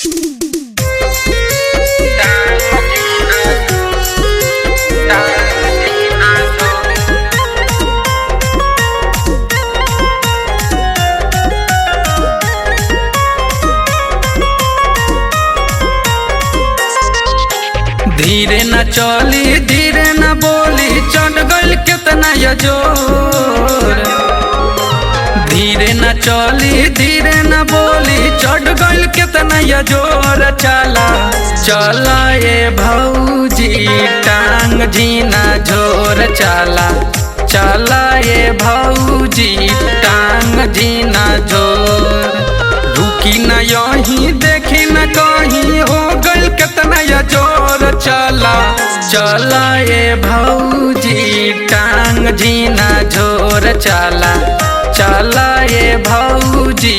धीरे न चली धीरे न बोली चढ़ गइल केतना ये जोर। धीरे न चली धीरे न बोली चढ़ गइल केतना ये जोर। चला चला ये भौजी टांग जीना झोर। चला चला ये भौजी टांग जीना झोर। रुकी न यहीं देखी न कहीं हो गइल केतना ये जोर। चला चला ये भौजी टांग जीना झोर। चला चला ये भौजी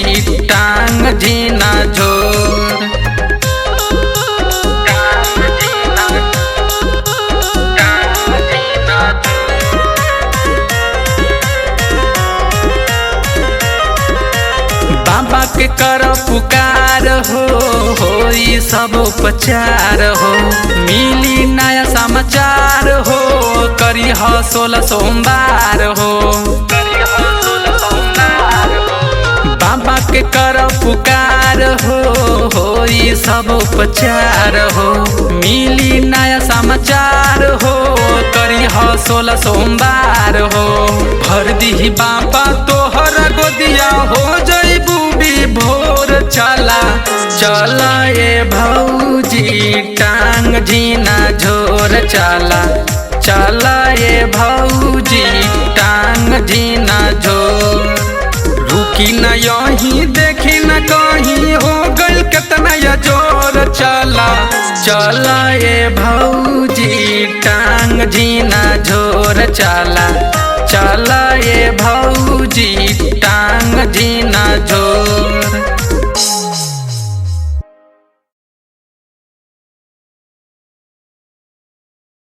टांग जीना झोर। बाबा के कर पुकार होई सब उपचार हो। मिली नया समाचार हो करी 16 सोमवार हो। बाबा के कर पुकार होई सब उपचार हो। मिली नया समाचार हो करी 16 सोमवार हो। भर दी बाबा तोहर गोदिया हो जइबू भोर। चला चला ये भौजी टांग जीना झोर। चला चला ये भौजी टांग जीना झोर। रुकी न यहीं देखी न कहीं हो गइल केतना ये जोर। चला चला ये भौजी टांग जीना झोर। चला चला ये